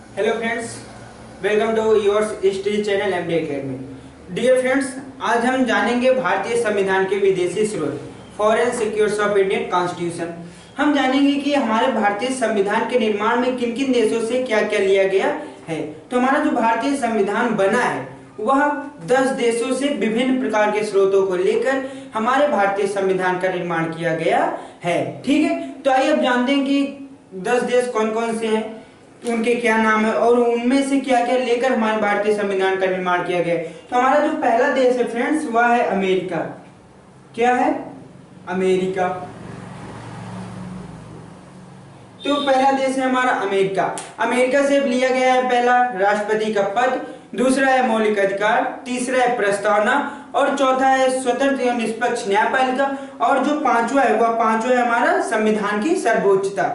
Hello friends, welcome to yours history channel MD academy. Dear friends, आज हम जानेंगे भारतीय संविधान के विदेशी स्रोत, foreign sources of Indian constitution. हम जानेंगे कि हमारे भारतीय संविधान के निर्माण में किन किन देशों से क्या क्या लिया गया है। तो हमारा जो भारतीय संविधान बना है वह 10 देशों से विभिन्न प्रकार के स्रोतों को लेकर हमारे भारतीय संविधान का निर्माण किया गया है। ठीक है, तो आइए अब जानते हैं कि 10 देश कौन कौन से हैं, उनके क्या नाम है और उनमें से क्या क्या लेकर हमारे भारतीय संविधान का निर्माण किया गया है। तो हमारा जो पहला देश है फ्रेंड्स वह है अमेरिका। क्या है? अमेरिका। तो पहला देश है हमारा अमेरिका। अमेरिका से लिया गया है पहला राष्ट्रपति का पद, दूसरा है मौलिक अधिकार, तीसरा है प्रस्तावना और चौथा है स्वतंत्र एवं निष्पक्ष न्यायपालिका और जो पांचवा है वह पांचवा है हमारा संविधान की सर्वोच्चता।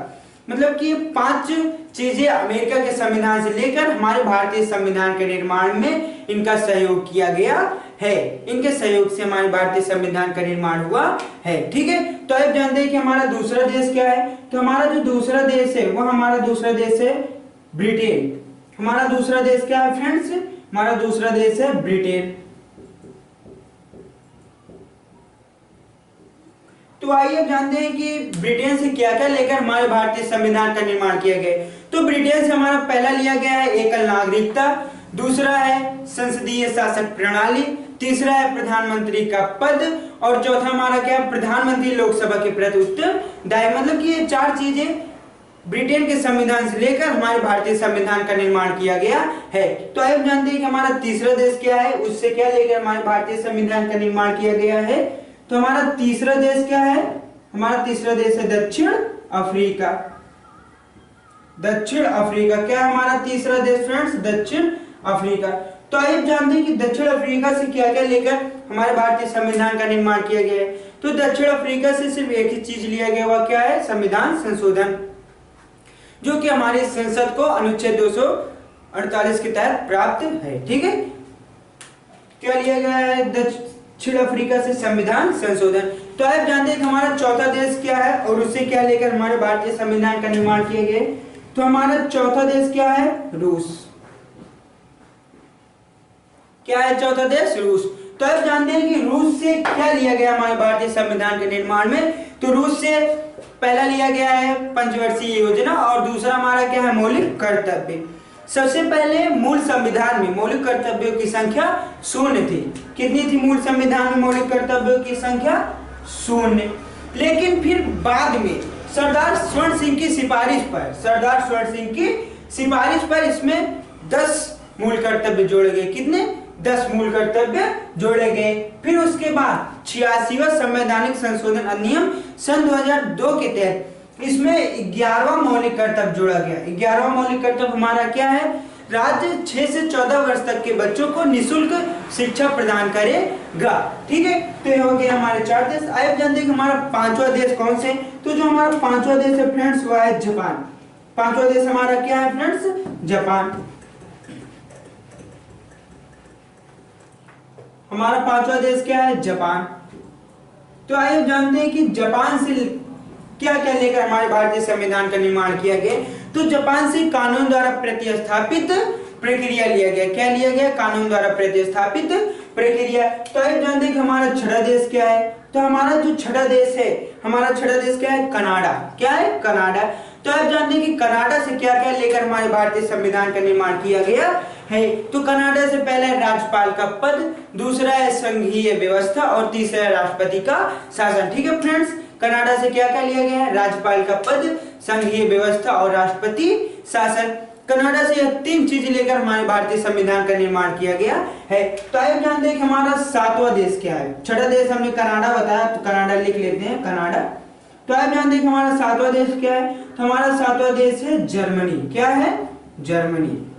मतलब कि 5 चीजें अमेरिका के संविधान से लेकर हमारे भारतीय संविधान के निर्माण में इनका सहयोग किया गया है। इनके सहयोग से हमारे भारतीय संविधान का निर्माण हुआ है। ठीक है, तो अब जानते हैं कि हमारा दूसरा देश क्या है। तो हमारा जो दूसरा देश है वह हमारा दूसरा देश है ब्रिटेन। हमारा दूसरा देश क्या है फ्रेंड्स? हमारा दूसरा देश है ब्रिटेन। तो आइए अब जानते हैं कि ब्रिटेन से क्या क्या लेकर हमारे भारतीय संविधान का निर्माण किया गया। तो ब्रिटेन से हमारा पहला लिया गया है एकल नागरिकता, दूसरा है संसदीय शासक प्रणाली, तीसरा है प्रधानमंत्री का पद और चौथा हमारा क्या है? प्रधानमंत्री लोकसभा के प्रति उत्तरदायी। मतलब कि ये 4 चीजें ब्रिटेन के संविधान से लेकर हमारे भारतीय संविधान का निर्माण किया गया है। तो अब जानते हैं कि हमारा तीसरा देश क्या है, उससे क्या लेकर हमारे भारतीय संविधान का निर्माण किया गया है। तो हमारा तीसरा देश क्या है? हमारा तीसरा देश है दक्षिण अफ्रीका। दक्षिण अफ्रीका क्या है हमारा तीसरा देश फ्रेंड्स? दक्षिण अफ्रीका। तो आइए जानते हैं कि दक्षिण अफ्रीका से क्या क्या लेकर हमारे भारतीय संविधान का निर्माण किया गया है। तो दक्षिण अफ्रीका से सिर्फ एक ही चीज लिया गया, वह क्या है? संविधान संशोधन, जो कि हमारी संसद को अनुच्छेद 248 के तहत प्राप्त है। ठीक है, क्या लिया गया है? दक्षिण अफ्रीका से संविधान संशोधन। तो आप जानते हैं कि हमारा चौथा देश क्या है और उससे क्या लेकर हमारे भारतीय संविधान का निर्माण किया गया। तो हमारा चौथा देश क्या है? रूस। क्या है चौथा देश? रूस। तो आप जानते हैं कि रूस से क्या लिया गया हमारे भारतीय संविधान के निर्माण में। तो रूस से पहला लिया गया है पंचवर्षीय योजना और दूसरा हमारा क्या है? मौलिक कर्तव्य। सबसे पहले मूल संविधान में मौलिक कर्तव्यों की संख्या 0 थी। कितनी थी मूल संविधान में मौलिक कर्तव्यों की संख्या? 0। लेकिन फिर बाद में सरदार स्वर्ण सिंह की सिफारिश पर इसमें 10 मूल कर्तव्य जोड़े गए। कितने? 10 मूल कर्तव्य जोड़े गए। फिर उसके बाद 86वां संवैधानिक संशोधन अधिनियम सन 2002 के तहत इसमें 11वां मौलिक कर्तव्य जोड़ा गया। 11वां मौलिक कर्तव्य हमारा क्या है? राज्य 6 से 14 वर्ष तक के बच्चों को निःशुल्क शिक्षा प्रदान करेगा। ठीक है, तो ये हो गया हमारे 4 देश। आइए जानते हैं कि हमारा 5वां देश कौन से। तो जो हमारा 5वां देश है फ्रेंड्स वह है जापान। 5वां देश हमारा क्या है फ्रेंड्स? जापान। हमारा 5वां देश क्या है? जापान। तो आइए जानते हैं कि जापान से क्या क्या लेकर हमारे भारतीय संविधान का निर्माण किया गया। तो जापान से कानून द्वारा प्रतिस्थापित प्रक्रिया लिया गया। क्या लिया गया? कानून द्वारा प्रतिस्थापित प्रक्रिया। तो आइए जानते हैं कि हमारा 6वां देश क्या है। तो हमारा जो 6वां देश है, हमारा 6वां देश क्या है? कनाडा। क्या है? कनाडा। तो आप जानते हैं कि कनाडा से क्या क्या लेकर हमारे भारतीय संविधान का निर्माण किया गया है। तो कनाडा से पहला है राज्यपाल का पद, दूसरा है संघीय व्यवस्था और तीसरा है राष्ट्रपति का शासन। ठीक है फ्रेंड्स, कनाडा से क्या क्या लिया गया है? राज्यपाल का पद, संघीय व्यवस्था और राष्ट्रपति शासन। कनाडा से यह 3 चीजें लेकर हमारे भारतीय संविधान का निर्माण किया गया है। तो आइए जानते हैं कि हमारा 7वां देश क्या है। 6वां देश हमने कनाडा बताया, तो कनाडा लिख लेते हैं, कनाडा। तो आप जानते हैं कि हमारा 7वां देश क्या है। तो हमारा 7वां देश है जर्मनी। क्या है? जर्मनी।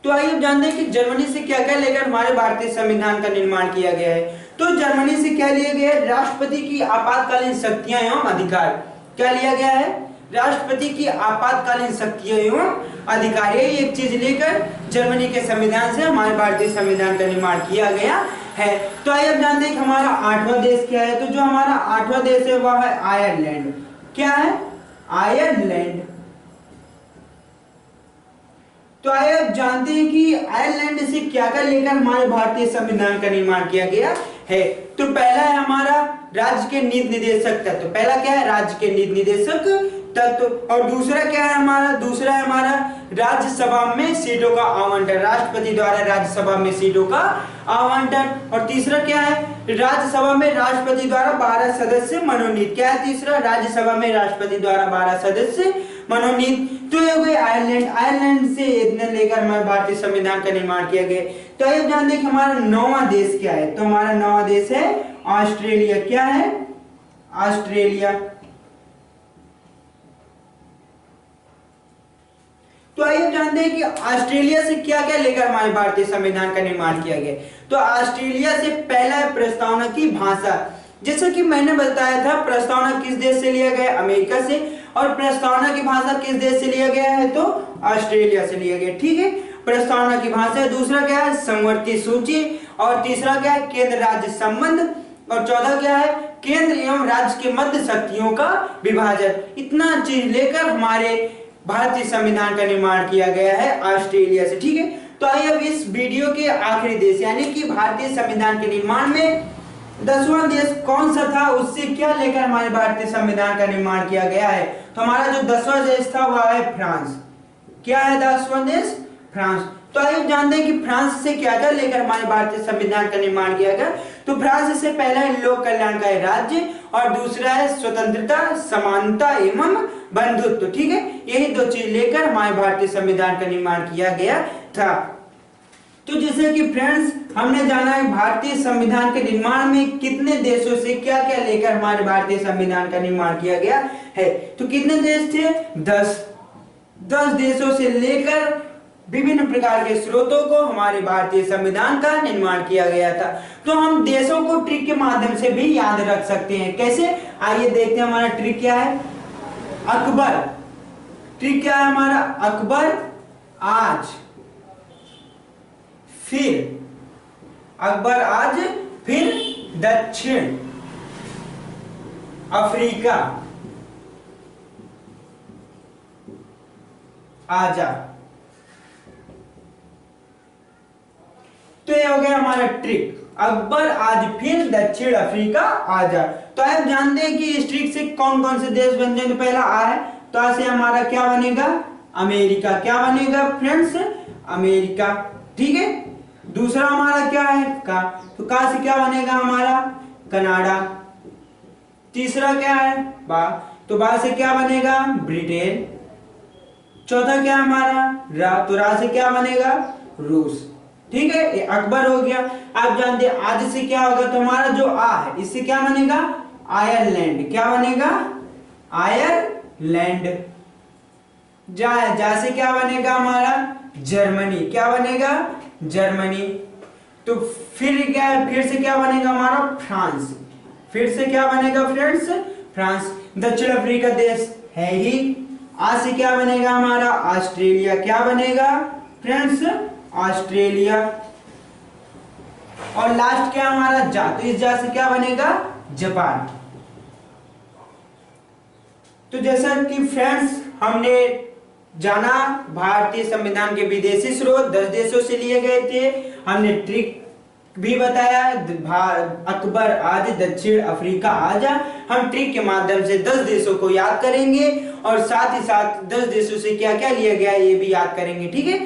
तो आइए जानते हैं कि जर्मनी से क्या क्या लेकर हमारे भारतीय संविधान का निर्माण किया गया है। तो जर्मनी से क्या लिया गया है? राष्ट्रपति की आपातकालीन शक्तियां एवं अधिकार। क्या लिया गया है? राष्ट्रपति की आपातकालीन शक्तियां एवं अधिकार। ये एक चीज लेकर जर्मनी के संविधान से हमारे भारतीय संविधान का निर्माण किया गया है। तो आइए अब जानते हैं कि हमारा 8वां देश क्या है। तो जो हमारा 8वां देश है वह है आयरलैंड। क्या है? आयरलैंड। तो आइए आप जानते हैं कि आयरलैंड से क्या क्या लेकर हमारे भारतीय संविधान का निर्माण किया गया है। तो पहला है हमारा राज्य के नीति निर्देशक तत्व। पहला क्या है? राज्य के नीति निर्देशक तत्व। और दूसरा क्या है हमारा? दूसरा है हमारा राज्यसभा में सीटों का आवंटन, राष्ट्रपति द्वारा राज्यसभा में सीटों का आवंटन। और तीसरा क्या है? राज्यसभा में राष्ट्रपति द्वारा 12 सदस्य मनोनीत। क्या है तीसरा? राज्यसभा में राष्ट्रपति द्वारा 12 सदस्य मनोनीत। तो ये हो गए आयरलैंड। आयरलैंड से इतने लेकर हमारे भारतीय संविधान का निर्माण किया गया। तो आइए जानते हैं कि हमारा 9वां देश क्या है। तो हमारा 9वां देश है ऑस्ट्रेलिया। क्या है? ऑस्ट्रेलिया। तो आइए जानते हैं कि ऑस्ट्रेलिया से क्या क्या लेकर हमारे भारतीय संविधान का निर्माण किया गया। तो ऑस्ट्रेलिया से पहला है प्रस्तावना की भाषा। जैसा कि मैंने बताया था, प्रस्तावना किस देश से लिया गया? अमेरिका से। और प्रस्तावना की भाषा किस देश से लिया गया है? तो ऑस्ट्रेलिया से लिया गया। ठीक है, प्रस्तावना की भाषा। दूसरा क्या है? समवर्ती सूची। और तीसरा क्या है? केंद्र राज्य संबंध। और चौथा क्या है? केंद्र एवं राज्य के मध्य शक्तियों का विभाजन। इतना चीज लेकर हमारे भारतीय संविधान का निर्माण किया गया है ऑस्ट्रेलिया से। ठीक है, तो आइए अब इस वीडियो के आखिरी देश यानी कि भारतीय संविधान के निर्माण में 10वां देश कौन सा था, उससे क्या लेकर हमारे भारतीय संविधान का निर्माण किया गया है। तो हमारा जो 10वां देश था वह है फ्रांस। क्या है 10वां देश? फ्रांस। तो आइए जानते हैं कि फ्रांस से क्या क्या लेकर हमारे भारतीय संविधान का निर्माण किया गया। तो फ्रांस से पहला है लोक कल्याणकारी राज्य और दूसरा है स्वतंत्रता, समानता एवं बंधुत्व। ठीक है, यही दो चीज लेकर हमारे भारतीय संविधान का निर्माण किया गया था। तो जैसे कि फ्रेंड्स हमने जाना है भारतीय संविधान के निर्माण में कितने देशों से क्या क्या लेकर हमारे भारतीय संविधान का निर्माण किया गया है। तो कितने देश थे? 10 देशों से लेकर विभिन्न प्रकार के स्रोतों को हमारे भारतीय संविधान का निर्माण किया गया था। तो हम देशों को ट्रिक के माध्यम से भी याद रख सकते हैं। कैसे? आइए देखते हैं हमारा ट्रिक क्या है। अकबर। ट्रिक क्या है हमारा? अकबर आज फिर, अकबर आज फिर दक्षिण अफ्रीका आजा। तो ये हो गया हमारा ट्रिक, अकबर आज फिर दक्षिण अफ्रीका आजा। तो आप जानते हैं कि इस ट्रिक से कौन कौन से देश बनते हैं। तो पहला आ है, तो आ से हमारा क्या बनेगा? अमेरिका। क्या बनेगा फ्रेंड्स? अमेरिका। ठीक है, दूसरा हमारा क्या है? का। तो का से क्या बनेगा हमारा? कनाडा। तीसरा क्या है? बा। तो बा से क्या बनेगा? ब्रिटेन। चौथा क्या हमारा? रा। तो रा से क्या बनेगा? रूस। ठीक है, ये अकबर हो गया। आप जानते हैं आज से क्या होगा। तो हमारा जो आ है इससे क्या बनेगा? आयरलैंड। क्या बनेगा? आयरलैंड। जा से क्या बनेगा हमारा? जर्मनी। क्या बनेगा? जर्मनी। तो फिर क्या है? फिर से क्या बनेगा हमारा? फ्रांस। फिर से क्या बनेगा फ्रेंड्स? फ्रांस। दक्षिण अफ्रीका देश है ही। आज से क्या बनेगा हमारा? ऑस्ट्रेलिया। क्या बनेगा फ्रेंड्स? ऑस्ट्रेलिया। और लास्ट क्या हमारा? जा। तो इस जा से क्या बनेगा? जापान। तो जैसा कि फ्रेंड्स हमने जाना भारतीय संविधान के विदेशी स्रोत 10 देशों से लिए गए थे। हमने ट्रिक भी बताया, अकबर आज दक्षिण अफ्रीका आजा। हम ट्रिक के माध्यम से 10 देशों को याद करेंगे और साथ ही साथ 10 देशों से क्या क्या लिया गया ये भी याद करेंगे। ठीक है।